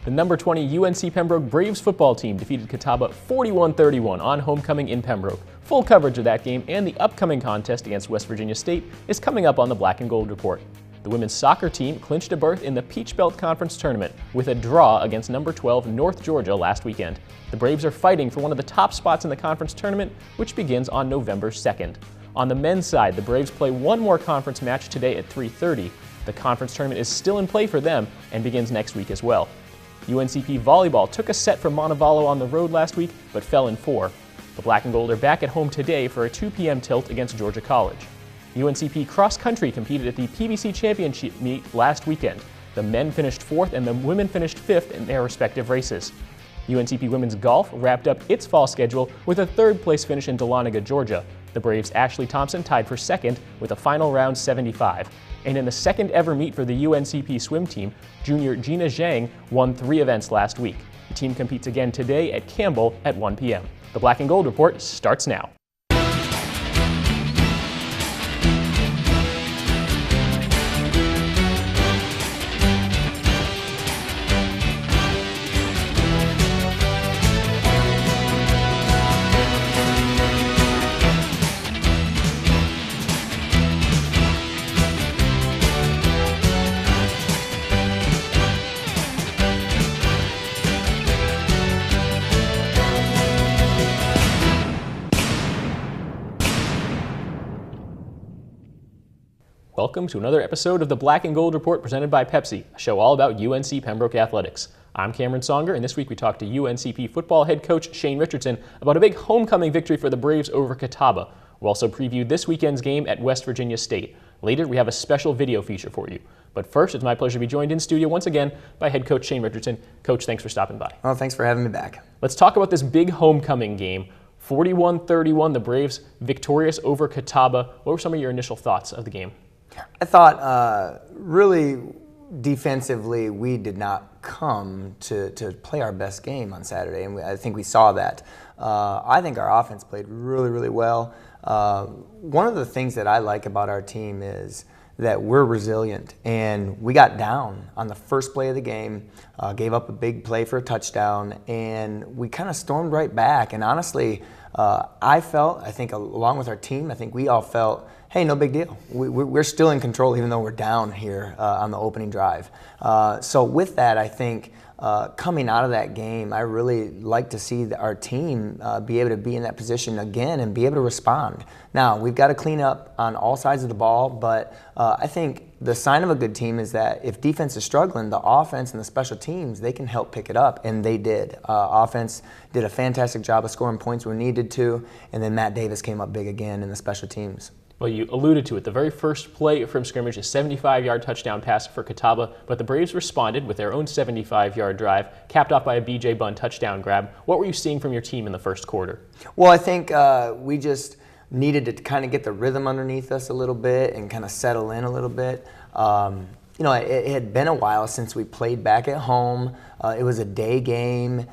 The number 20 UNC Pembroke Braves football team defeated Catawba 41-31 on homecoming in Pembroke. Full coverage of that game and the upcoming contest against West Virginia State is coming up on the Black and Gold Report. The women's soccer team clinched a berth in the Peach Belt Conference Tournament with a draw against number 12 North Georgia last weekend. The Braves are fighting for one of the top spots in the conference tournament, which begins on November 2nd. On the men's side, the Braves play one more conference match today at 3:30. The conference tournament is still in play for them and begins next week as well. UNCP volleyball took a set from Montevallo on the road last week, but fell in 4. The Black and Gold are back at home today for a 2 p.m. tilt against Georgia College. UNCP cross country competed at the PBC Championship meet last weekend. The men finished 4th and the women finished 5th in their respective races. UNCP women's golf wrapped up its fall schedule with a 3rd place finish in Dahlonega, Georgia. The Braves' Ashley Thompson tied for 2nd with a final round 75. And in the second ever meet for the UNCP swim team, junior Gina Zhang won 3 events last week. The team competes again today at Campbell at 1 p.m. The Black and Gold Report starts now. Welcome to another episode of the Black and Gold Report presented by Pepsi, a show all about UNC Pembroke athletics. I'm Cameron Songer, and this week we talked to UNCP football head coach Shane Richardson about a big homecoming victory for the Braves over Catawba. We'll also preview this weekend's game at West Virginia State. Later, we have a special video feature for you. But first, it's my pleasure to be joined in studio once again by head coach Shane Richardson. Coach, thanks for stopping by. Well, thanks for having me back. Let's talk about this big homecoming game. 41-31, the Braves victorious over Catawba. What were some of your initial thoughts of the game? I thought really defensively we did not come to play our best game on Saturday, and I think we saw that. I think our offense played really, really well. One of the things that I like about our team is that we're resilient, and we got down on the first play of the game, gave up a big play for a touchdown, and we kind of stormed right back. And honestly, I think along with our team, I think we all felt, hey, no big deal. We're still in control even though we're down here on the opening drive. So with that, I think coming out of that game, I really like to see our team be able to be in that position again and be able to respond. Now, we've got to clean up on all sides of the ball, but I think the sign of a good team is that if defense is struggling, the offense and the special teams, they can help pick it up, and they did. Offense did a fantastic job of scoring points where needed to, and then Matt Davis came up big again in the special teams. Well, you alluded to it. The very first play from scrimmage, a 75-yard touchdown pass for Catawba, but the Braves responded with their own 75-yard drive, capped off by a B.J. Bunn touchdown grab. What were you seeing from your team in the first quarter? Well, I think we just needed to kind of get the rhythm underneath us a little bit and kind of settle in a little bit. It had been a while since we played back at home. It was a day game.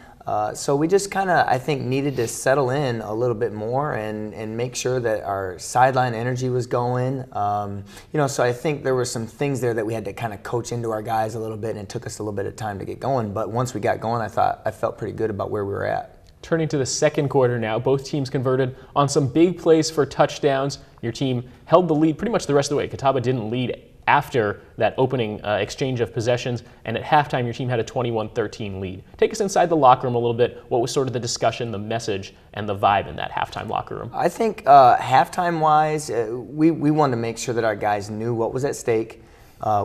So we just kind of, I think, needed to settle in a little bit more and make sure that our sideline energy was going. So I think there were some things there that we had to kind of coach into our guys a little bit, and it took us a little bit of time to get going. But once we got going, I felt pretty good about where we were at. Turning to the second quarter now, both teams converted on some big plays for touchdowns. Your team held the lead pretty much the rest of the way. Catawba didn't lead after that opening exchange of possessions, and at halftime your team had a 21-13 lead. Take us inside the locker room a little bit. What was sort of the discussion, the message, and the vibe in that halftime locker room? I think halftime-wise, we wanted to make sure that our guys knew what was at stake.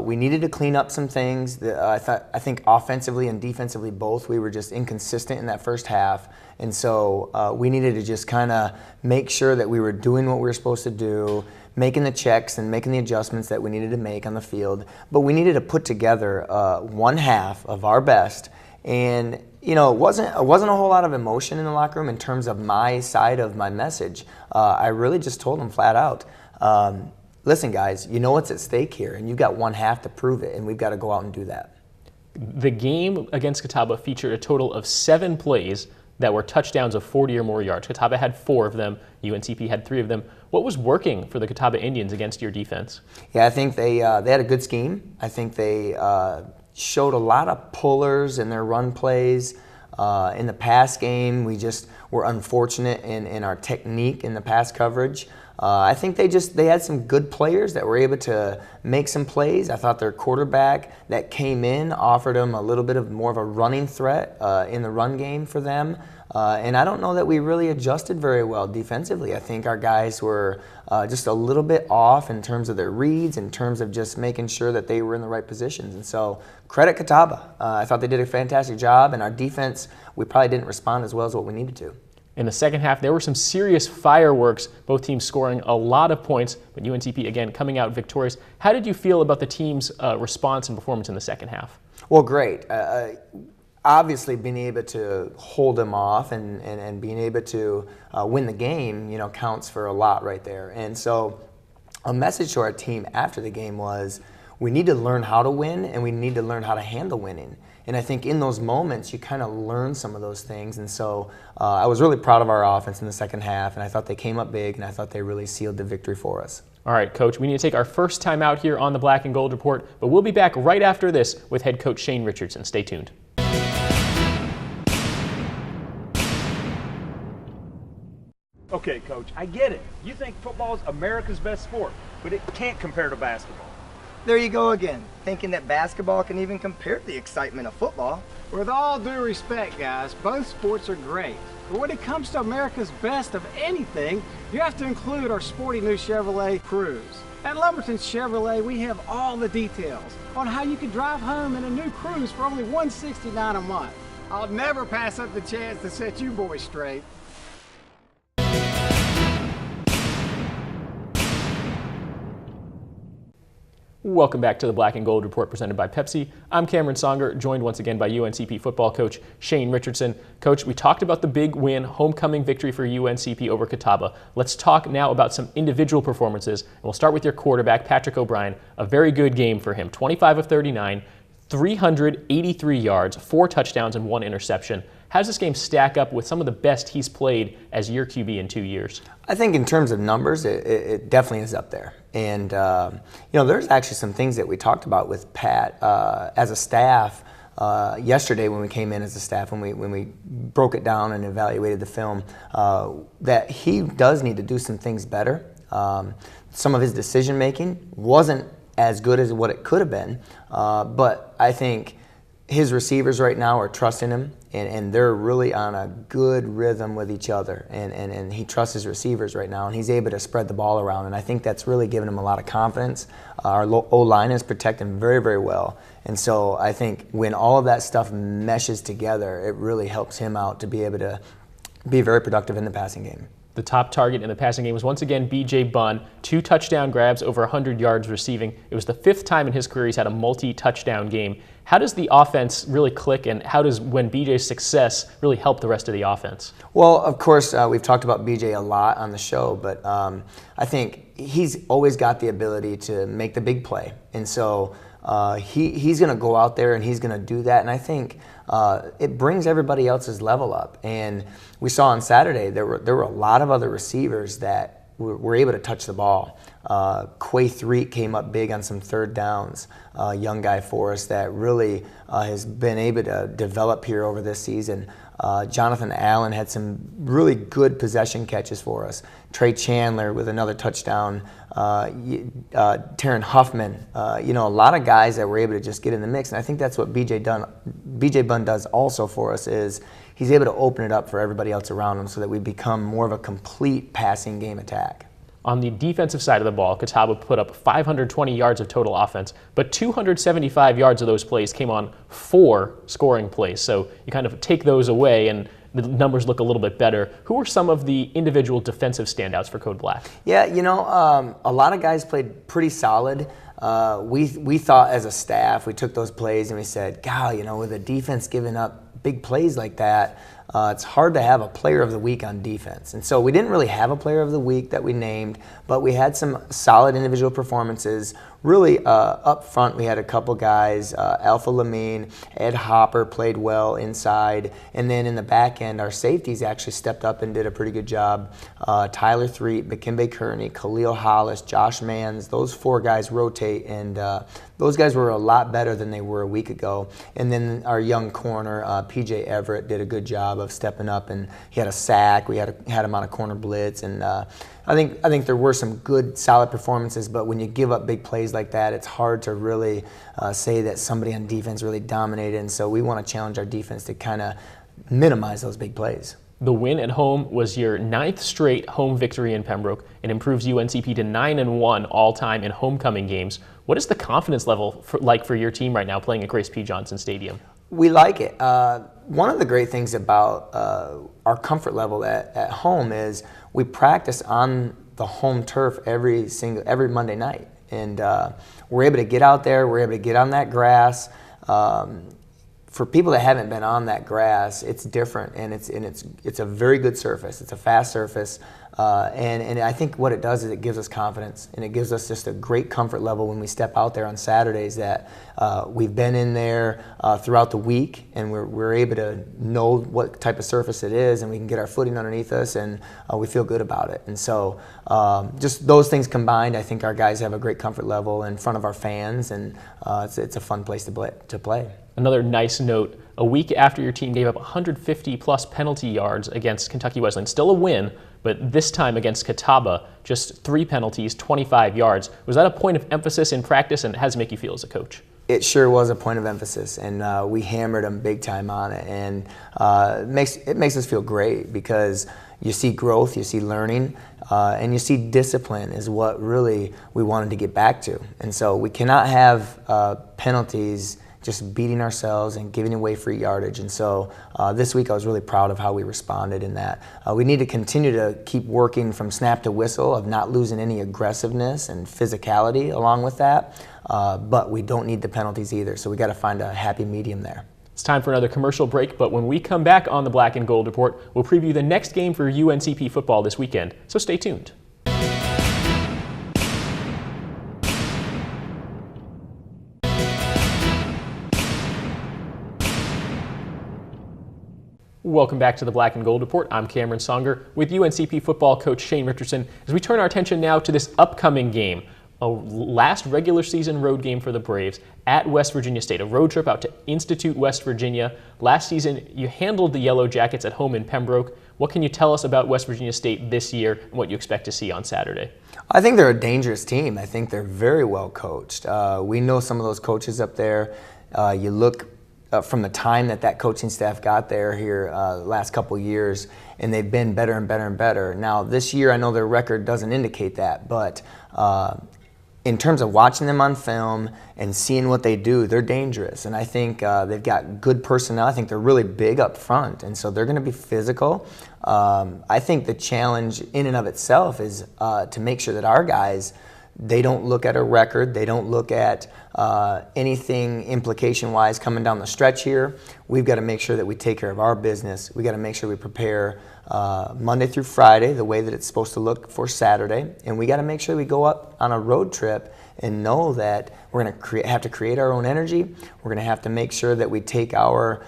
We needed to clean up some things. I think offensively and defensively both, we were just inconsistent in that first half. And so we needed to just kind of make sure that we were doing what we were supposed to do, making the checks and making the adjustments that we needed to make on the field. But we needed to put together one half of our best. And it wasn't a whole lot of emotion in the locker room in terms of my side of my message. I really just told them flat out, listen, guys, you know what's at stake here, and you've got one half to prove it, and we've got to go out and do that. The game against Catawba featured a total of 7 plays that were touchdowns of 40 or more yards. Catawba had 4 of them. UNCP had 3 of them. What was working for the Catawba Indians against your defense? Yeah, I think they had a good scheme. I think they showed a lot of pullers in their run plays. In the pass game, we just were unfortunate in our technique in the pass coverage. I think they had some good players that were able to make some plays. I thought their quarterback that came in offered them a little bit of more of a running threat in the run game for them. And I don't know that we really adjusted very well defensively. I think our guys were just a little bit off in terms of their reads, in terms of just making sure that they were in the right positions. And so credit Catawba. I thought they did a fantastic job, and our defense, we probably didn't respond as well as what we needed to. In the second half, there were some serious fireworks, both teams scoring a lot of points, but UNCP, again, coming out victorious. How did you feel about the team's response and performance in the second half? Well, great. Obviously, being able to hold them off and being able to win the game, counts for a lot right there. And so a message to our team after the game was, we need to learn how to win, and we need to learn how to handle winning. And I think in those moments, you kind of learn some of those things. And so I was really proud of our offense in the second half, and I thought they came up big, and I thought they really sealed the victory for us. All right, Coach, we need to take our first time out here on the Black and Gold Report, but we'll be back right after this with head coach Shane Richardson. Stay tuned. Okay, Coach, I get it. You think football's America's best sport, but it can't compare to basketball. There you go again, thinking that basketball can even compare to the excitement of football. With all due respect, guys, both sports are great. But when it comes to America's best of anything, you have to include our sporty new Chevrolet Cruze. At Lumberton Chevrolet, we have all the details on how you can drive home in a new Cruze for only $169 a month. I'll never pass up the chance to set you boys straight. Welcome back to the Black and Gold Report presented by Pepsi. I'm Cameron Songer, joined once again by UNCP football coach Shane Richardson. Coach, we talked about the big win, homecoming victory for UNCP over Catawba. Let's talk now about some individual performances, and we'll start with your quarterback, Patrick O'Brien. A very good game for him, 25 of 39, 383 yards, 4 touchdowns, and 1 interception. How does this game stack up with some of the best he's played as your QB in 2 years? I think in terms of numbers, it definitely is up there. And, there's actually some things that we talked about with Pat as a staff yesterday when we came in as a staff, when we broke it down and evaluated the film, that he does need to do some things better. Some of his decision-making wasn't as good as what it could have been, but I think his receivers right now are trusting him, and they're really on a good rhythm with each other, and he trusts his receivers right now, and he's able to spread the ball around, and I think that's really given him a lot of confidence. Our O-line is protecting very, very well, and so I think when all of that stuff meshes together, it really helps him out to be able to be very productive in the passing game. The top target in the passing game was once again B.J. Bunn, 2 touchdown grabs, over 100 yards receiving. It was the 5th time in his career he's had a multi-touchdown game. How does the offense really click, and how does when B.J.'s success really help the rest of the offense? Well, of course, we've talked about B.J. a lot on the show, but I think he's always got the ability to make the big play. And so he's going to go out there and he's going to do that, and I think it brings everybody else's level up. And we saw on Saturday there were a lot of other receivers that were able to touch the ball. Quay Threet came up big on some third downs, a young guy for us that really has been able to develop here over this season. Jonathan Allen had some really good possession catches for us. Trey Chandler with another touchdown. Taryn Huffman. A lot of guys that were able to just get in the mix. And I think that's what B.J. Bunn does also for us, is he's able to open it up for everybody else around him so that we become more of a complete passing game attack. On the defensive side of the ball, Catawba put up 520 yards of total offense, but 275 yards of those plays came on 4 scoring plays. So you kind of take those away and the numbers look a little bit better. Who were some of the individual defensive standouts for Code Black? Yeah, a lot of guys played pretty solid. We thought as a staff, we took those plays and we said, God, with a defense giving up big plays like that, it's hard to have a player of the week on defense. And so we didn't really have a player of the week that we named, but we had some solid individual performances. really up front we had a couple guys, Alpha Lamine, Ed Hopper played well inside, and then in the back end our safeties actually stepped up and did a pretty good job. Tyler Threet, McKinbey Kearney, Khalil Hollis, Josh Manns, those 4 guys rotate, and those guys were a lot better than they were a week ago. And then our young corner, PJ Everett, did a good job of stepping up, and he had a sack. We had him on a corner blitz, and I think there were some good, solid performances. But when you give up big plays like that, it's hard to really say that somebody on defense really dominated. And so we want to challenge our defense to kind of minimize those big plays. The win at home was your 9th straight home victory in Pembroke and improves UNCP to 9-1 all-time in homecoming games. What is the confidence level like for your team right now playing at Grace P. Johnson Stadium? We like it. One of the great things about our comfort level at home is we practice on the home turf every Monday night, and we're able to get out there. We're able to get on that grass. For people that haven't been on that grass, it's different, and it's a very good surface. It's a fast surface, and I think what it does is it gives us confidence, and it gives us just a great comfort level when we step out there on Saturdays that we've been in there throughout the week, and we're able to know what type of surface it is, and we can get our footing underneath us, and we feel good about it. And so just those things combined, I think our guys have a great comfort level in front of our fans, and it's a fun place to play. Another nice note, a week after your team gave up 150-plus penalty yards against Kentucky Wesleyan, still a win, but this time against Catawba, just 3 penalties, 25 yards. Was that a point of emphasis in practice, and how does it make you feel as a coach? It sure was a point of emphasis, and we hammered them big time on it, and it makes us feel great because you see growth, you see learning, and you see discipline is what really we wanted to get back to. And so we cannot have penalties just beating ourselves and giving away free yardage. And so this week I was really proud of how we responded in that. We need to continue to keep working from snap to whistle of not losing any aggressiveness and physicality along with that, but we don't need the penalties either, so we got to find a happy medium there. It's time for another commercial break, but when we come back on the Black and Gold Report, we'll preview the next game for UNCP football this weekend, so stay tuned. Welcome back to the Black and Gold Report. I'm Cameron Songer with UNCP football coach Shane Richardson as we turn our attention now to this upcoming game, a last regular season road game for the Braves at West Virginia State, a road trip out to Institute, West Virginia. Last season, you handled the Yellow Jackets at home in Pembroke. What can you tell us about West Virginia State this year and what you expect to see on Saturday? I think they're a dangerous team. I think they're very well coached. We know some of those coaches up there. You look from the time that coaching staff got there here the last couple years, and they've been better and better and better. Now this year I know their record doesn't indicate that, but in terms of watching them on film and seeing what they do, they're dangerous. And I think they've got good personnel. I think they're really big up front, and so they're going to be physical. I think the challenge in and of itself is to make sure that our guys, they don't look at a record. They don't look at anything implication-wise coming down the stretch here. We've got to make sure that we take care of our business. We've got to make sure we prepare Monday through Friday the way that it's supposed to look for Saturday. And we got to make sure we go up on a road trip and know that we're going to have to create our own energy. We're going to have to make sure that we take our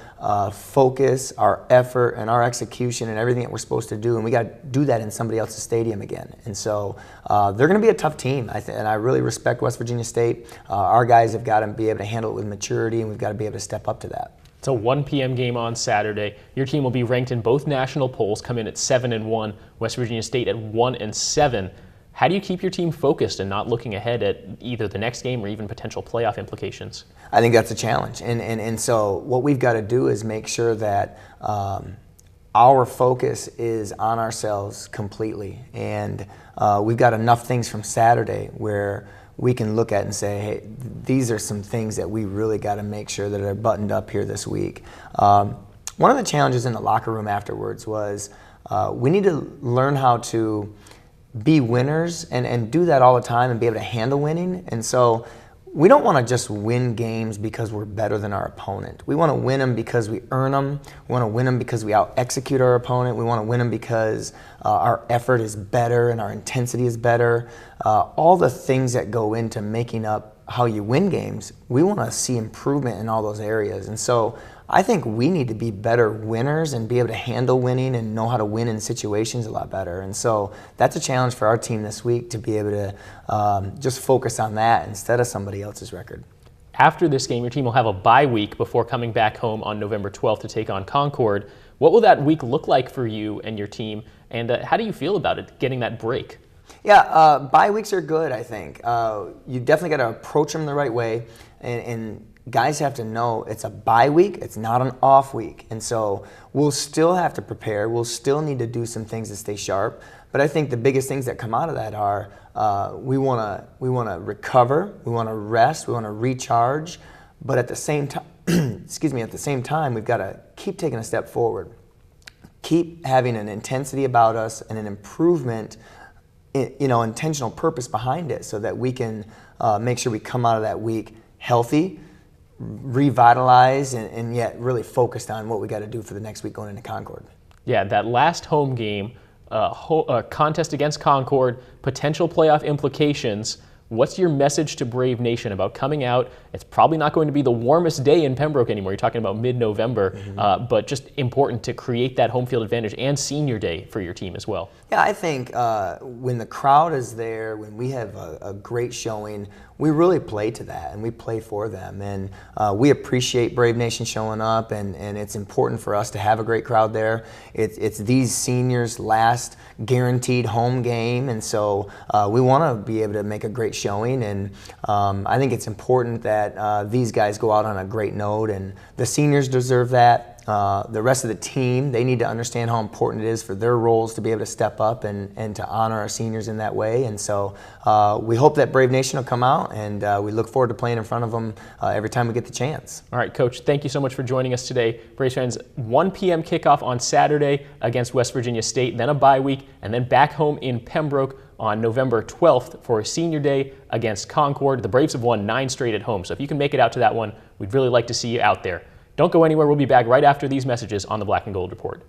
focus, our effort, and our execution and everything that we're supposed to do, and we got to do that in somebody else's stadium again. And so they're going to be a tough team, and I really respect West Virginia State. Our guys have got to be able to handle it with maturity, and we've got to be able to step up to that. It's a 1 p.m. game on Saturday. Your team will be ranked in both national polls, come in at 7-1, West Virginia State at 1-7. How do you keep your team focused and not looking ahead at either the next game or even potential playoff implications? I think that's a challenge. And so what we've got to do is make sure that our focus is on ourselves completely. And we've got enough things from Saturday where we can look at and say, hey, these are some things that we really got to make sure that are buttoned up here this week. One of the challenges in the locker room afterwards was we need to learn how to be winners and do that all the time and be able to handle winning. And so we don't want to just win games because we're better than our opponent. We want to win them because we earn them. We want to win them because we out-execute our opponent. We want to win them because our effort is better and our intensity is better. All the things that go into making up how you win games, we want to see improvement in all those areas. And so I think we need to be better winners and be able to handle winning and know how to win in situations a lot better. And so that's a challenge for our team this week, to be able to just focus on that instead of somebody else's record. After this game, your team will have a bye week before coming back home on November 12th to take on Concord. What will that week look like for you and your team, and how do you feel about it, getting that break? Yeah, bye weeks are good, I think. You definitely got to approach them the right way, and guys have to know it's a bye week, it's not an off week. And so we'll still have to prepare, we'll still need to do some things to stay sharp, but I think the biggest things that come out of that are we want to recover, we want to rest, we want to recharge, but at the same time, at the same time, we've got to keep taking a step forward. Keep having an intensity about us and an improvement, intentional purpose behind it, so that we can make sure we come out of that week healthy, revitalized, and yet really focused on what we got to do for the next week going into Concord. Yeah, that last home game, contest against Concord, potential playoff implications. What's your message to Brave Nation about coming out? It's probably not going to be the warmest day in Pembroke anymore. You're talking about mid-November, but just important to create that home field advantage and senior day for your team as well. Yeah, I think when the crowd is there, when we have a great showing, we really play to that and we play for them. And we appreciate Brave Nation showing up, and it's important for us to have a great crowd there. It's these seniors' last guaranteed home game, and so we want to be able to make a great showing. And I think it's important that these guys go out on a great note, and the seniors deserve that. The rest of the team, they need to understand how important it is for their roles to be able to step up and to honor our seniors in that way. And so we hope that Brave Nation will come out, and we look forward to playing in front of them every time we get the chance. All right, Coach, thank you so much for joining us today. Braves fans, 1 p.m. kickoff on Saturday against West Virginia State, then a bye week, and then back home in Pembroke on November 12th for a senior day against Concord. The Braves have won 9 straight at home, so if you can make it out to that one, we'd really like to see you out there. Don't go anywhere. We'll be back right after these messages on the Black and Gold Report.